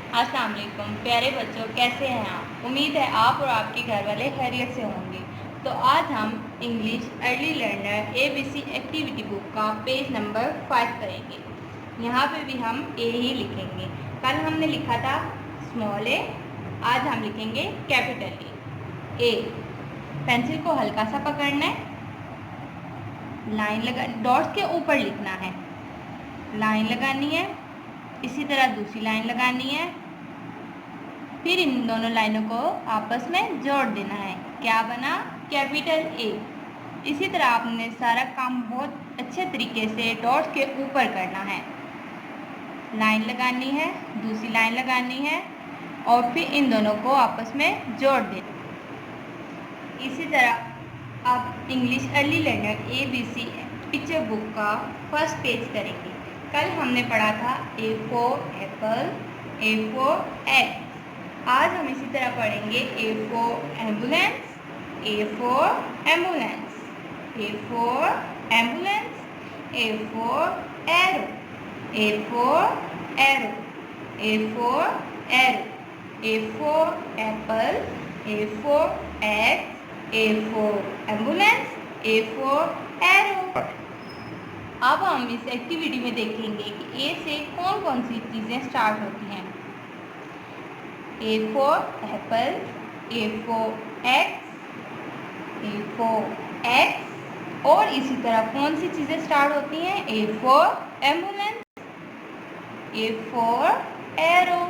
अस्सलाम वालेकुम प्यारे बच्चों, कैसे हैं आप? उम्मीद है आप और आपके घर वाले खैरियत से होंगे। तो आज हम English early learner ABC activity book का पेज नंबर 5 करेंगे। यहाँ पे भी हम ए ही लिखेंगे। कल हमने लिखा था स्मॉल ए, आज हम लिखेंगे कैपिटल ए। पेंसिल को हल्का सा पकड़ना है, लाइन लगा, डॉट्स के ऊपर लिखना है, लाइन लगानी है, इसी तरह दूसरी लाइन लगानी है, फिर इन दोनों लाइनों को आपस में जोड़ देना है। क्या बना? Capital A. इसी तरह आपने सारा काम बहुत अच्छे तरीके से डॉट के ऊपर करना है, लाइन लगानी है, दूसरी लाइन लगानी है और फिर इन दोनों को आपस में जोड़ देना। इसी तरह आप English early learner ABC picture book का फर्स्ट पेज करेंगे। कल हमने पढ़ा था A for Apple, A for egg. आज हम इसी तरह पढ़ेंगे A for ambulance, A for ambulance, A for ambulance, A for aero, A for aero, A for aero, A for Apple, A for egg, A for ambulance, A for aero. अब हम इस activity में देखेंगे कि ए से कौन कौन सी चीज़ें स्टार्ट होती हैं। A for Apple, A for x, A for x, और इसी तरह कौन सी चीज़ें स्टार्ट होती हैं? A for ambulance, A for aero.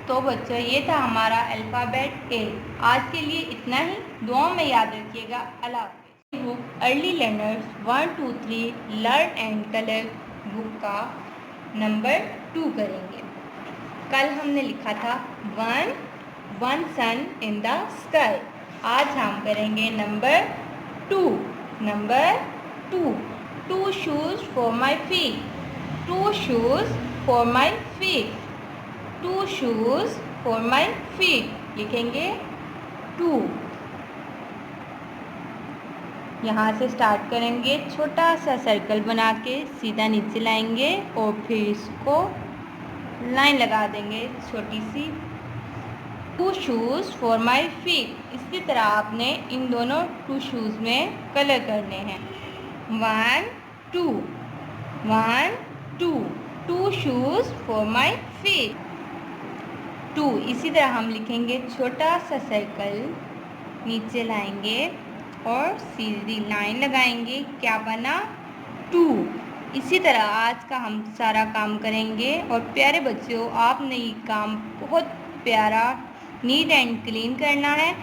तो बच्चों, ये था हमारा अल्फ़ाबेट ए। आज के लिए इतना ही। दुआओं में याद रखिएगा। अल्लाह हाफ़िज़। Book early learners 1 2 3 learn and colour book का नंबर 2 करेंगे। कल हमने लिखा था one sun in the sky. आज हम करेंगे number 2। Number 2 shoes for my feet, 2 shoes for my feet, 2 shoes for my feet. लिखेंगे 2। यहाँ से स्टार्ट करेंगे, छोटा सा सर्कल बना के सीधा नीचे लाएंगे और फिर इसको लाइन लगा देंगे छोटी सी। 2 शूज़ फॉर माई फीट। इसी तरह आपने इन दोनों 2 शूज़ में कलर करने हैं। 1 2 1 2 2 शूज़ फॉर माई फीट, 2। इसी तरह हम लिखेंगे, छोटा सा सर्कल नीचे लाएंगे और सीधी लाइन लगाएंगे। क्या बना? 2। इसी तरह आज का हम सारा काम करेंगे। और प्यारे बच्चों, आपने ये काम बहुत प्यारा नीट एंड क्लीन करना है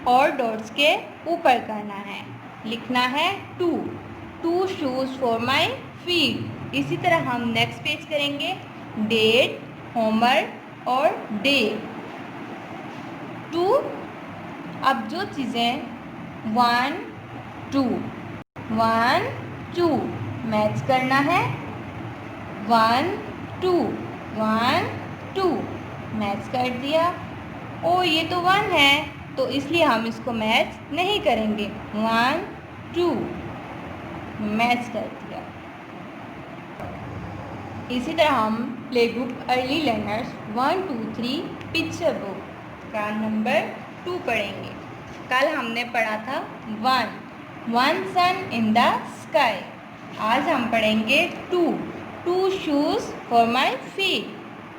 और डॉट्स के ऊपर करना है। लिखना है 2 शूज़ फॉर माई फीट। इसी तरह हम नेक्स्ट पेज करेंगे, डेट, होमवर्क और डे। 2। अब जो चीज़ें 1 2 1 2 मैच करना है। 1 2 1 2 मैच कर दिया। ओ, ये तो 1 है, तो इसलिए हम इसको मैच नहीं करेंगे। 1 2 मैच कर दिया। इसी तरह हम play book early learners 1 2 3 picture book का नंबर 2 पढ़ेंगे। कल हमने पढ़ा था one sun in the sky. आज हम पढ़ेंगे 2 shoes for my feet,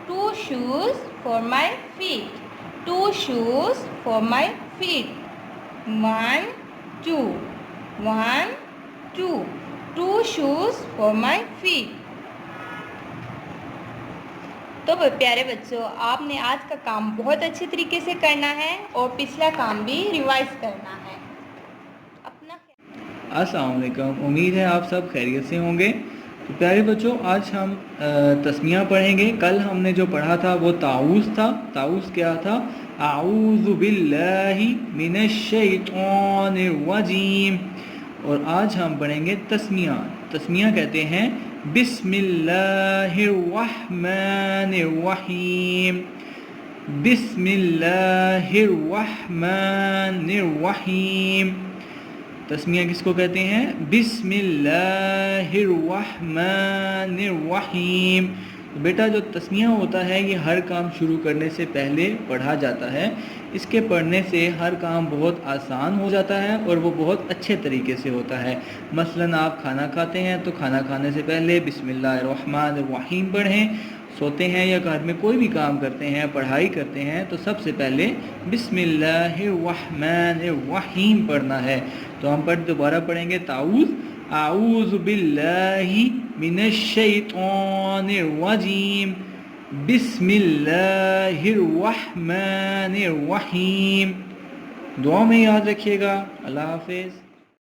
2 shoes for my feet, 2 shoes for my feet. 1 2 1 2 2 shoes for my feet. तो प्यारे बच्चों, आपने आज का काम बहुत अच्छे तरीके से करना है और पिछला काम भी रिवाइज करना है। अस्सलाम वालेकुम, उम्मीद है आप सब खैरियत से होंगे। तो प्यारे बच्चों, आज हम तस्मिया पढ़ेंगे। कल हमने जो पढ़ा था वो ताऊज़ था। ताऊज़ क्या था? आऊज़ु बिल्लाहि मिनश शैतानिर रजीम। और आज हम पढ़ेंगे तस्मिया। तस्मिया कहते हैं बिस्मिल्लाहिर रहमानिर रहीम, बिस्मिल्लाहिर रहमानिर रहीम। तस्मिया किसको कहते हैं? बिस्मिल्लाहिर रहमानिर रहीम। तो बेटा जो तस्मिया होता है ये हर काम शुरू करने से पहले पढ़ा जाता है। इसके पढ़ने से हर काम बहुत आसान हो जाता है और वो बहुत अच्छे तरीके से होता है। मसलन आप खाना खाते हैं तो खाना खाने से पहले बिस्मिल्लाहिर्रहमानिर्रहीम पढ़ें। सोते हैं या घर में कोई भी काम करते हैं, पढ़ाई करते हैं, तो सबसे पहले बिस्मिल्लाहिर्रहमानिर्रहीम पढ़ना है। तो हम दोबारा पढ़ेंगे ताऊज़, आऊज़ु बिल्लाहि मिनश्शैतानिर्रजीम, बिस्मिल्लाहिर्रहमानिर्रहीम। दुआ में याद रखिएगा। अल्लाह हाफिज़।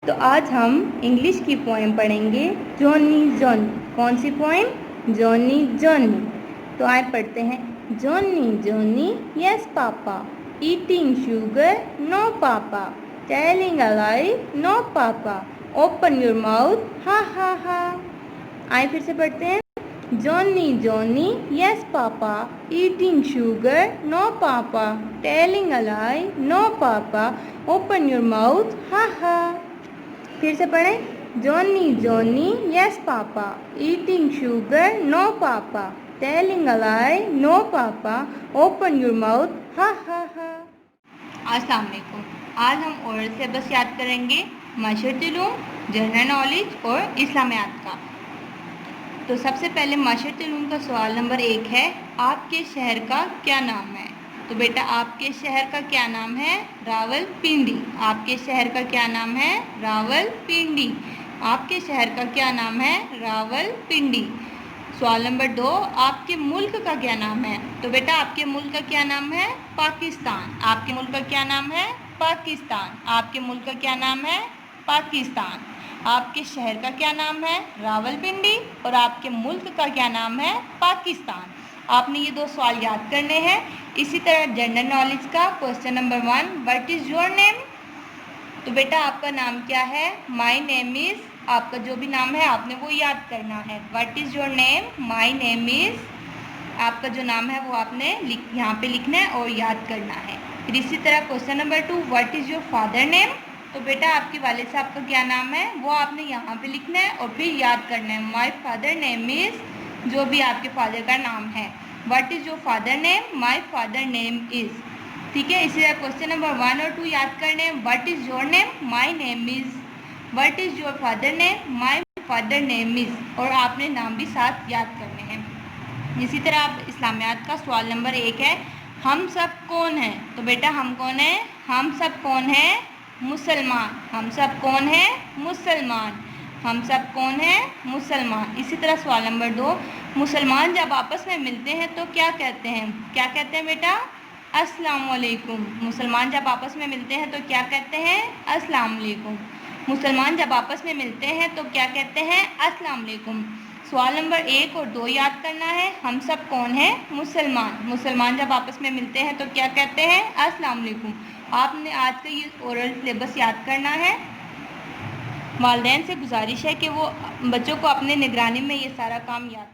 तो आज हम इंग्लिश की पोएम पढ़ेंगे जॉनी जॉनी। कौन सी पोएम? Johnny Johnny. तो आए पढ़ते हैं। Johnny Johnny yes papa, eating sugar no papa, telling a lie no papa, open your mouth ha ha ha. आए फिर से पढ़ते हैं। Johnny Johnny yes papa, eating sugar no papa, telling a lie no papa, open your mouth ha ha. फिर से पढ़ें। Johnny Johnny yes papa, eating sugar no papa, telling a lie no papa, open your mouth ha ha हा। अस्सलाम वालेकुम। आज हम oral syllabus याद करेंगे, माशरतुल उलूम, जनरल नॉलेज और इस्लामियात का। तो सबसे पहले माशरतुल उलूम का सवाल नंबर 1 है, आपके शहर का क्या नाम है? तो बेटा आपके शहर का क्या नाम है? रावलपिंडी। आपके शहर का क्या नाम है? रावलपिंडी। आपके शहर का क्या नाम है? रावलपिंडी। सवाल नंबर 2, आपके मुल्क का क्या नाम है? तो बेटा आपके मुल्क का क्या नाम है? पाकिस्तान। आपके मुल्क का क्या नाम है? पाकिस्तान। आपके मुल्क का क्या नाम है? पाकिस्तान। आपके शहर का क्या नाम है? रावलपिंडी। और आपके मुल्क का क्या नाम है? पाकिस्तान। आपने ये 2 सवाल याद करने हैं। इसी तरह जनरल नॉलेज का question number 1, what is your name? तो बेटा आपका नाम क्या है? My name is. आपका जो भी नाम है आपने वो याद करना है। What is your name? My name is. आपका जो नाम है वो आपने यहाँ पे लिखना है और याद करना है। फिर इसी तरह question number 2, what is your father name? तो बेटा आपके वालिद साहब का क्या नाम है वो आपने यहाँ पे लिखना है और फिर याद करना है। माय फादर नेम इज़, जो भी आपके फादर का नाम है। What is your father name? My father name is. ठीक है। इसी तरह क्वेश्चन नंबर 1 और 2 याद करने हैं। What is your name? My name is. What is your father name? My father name is. और आपने नाम भी साथ याद करने हैं। इसी तरह आप इस्लामियात का सवाल नंबर 1 है, हम सब कौन हैं? तो बेटा हम कौन हैं? हम सब कौन हैं? मुसलमान। हम सब कौन हैं? मुसलमान। हम सब कौन हैं? मुसलमान। इसी तरह सवाल नंबर 2, मुसलमान जब आपस में मिलते हैं तो क्या कहते हैं? क्या कहते हैं बेटा? अस्सलाम वालेकुम। मुसलमान जब आपस में मिलते हैं तो क्या कहते हैं? अस्सलाम वालेकुम। मुसलमान जब आपस में मिलते हैं तो क्या कहते हैं? अस्सलाम वालेकुम। सवाल नंबर 1 और 2 याद करना है। हम सब कौन है? मुसलमान। मुसलमान जब आपस में मिलते हैं तो क्या कहते हैं? अस्सलाम वालेकुम। आपने आज का ये ओरल सिलेबस याद करना है। वालिदैन से गुजारिश है कि वो बच्चों को अपने निगरानी में ये सारा काम याद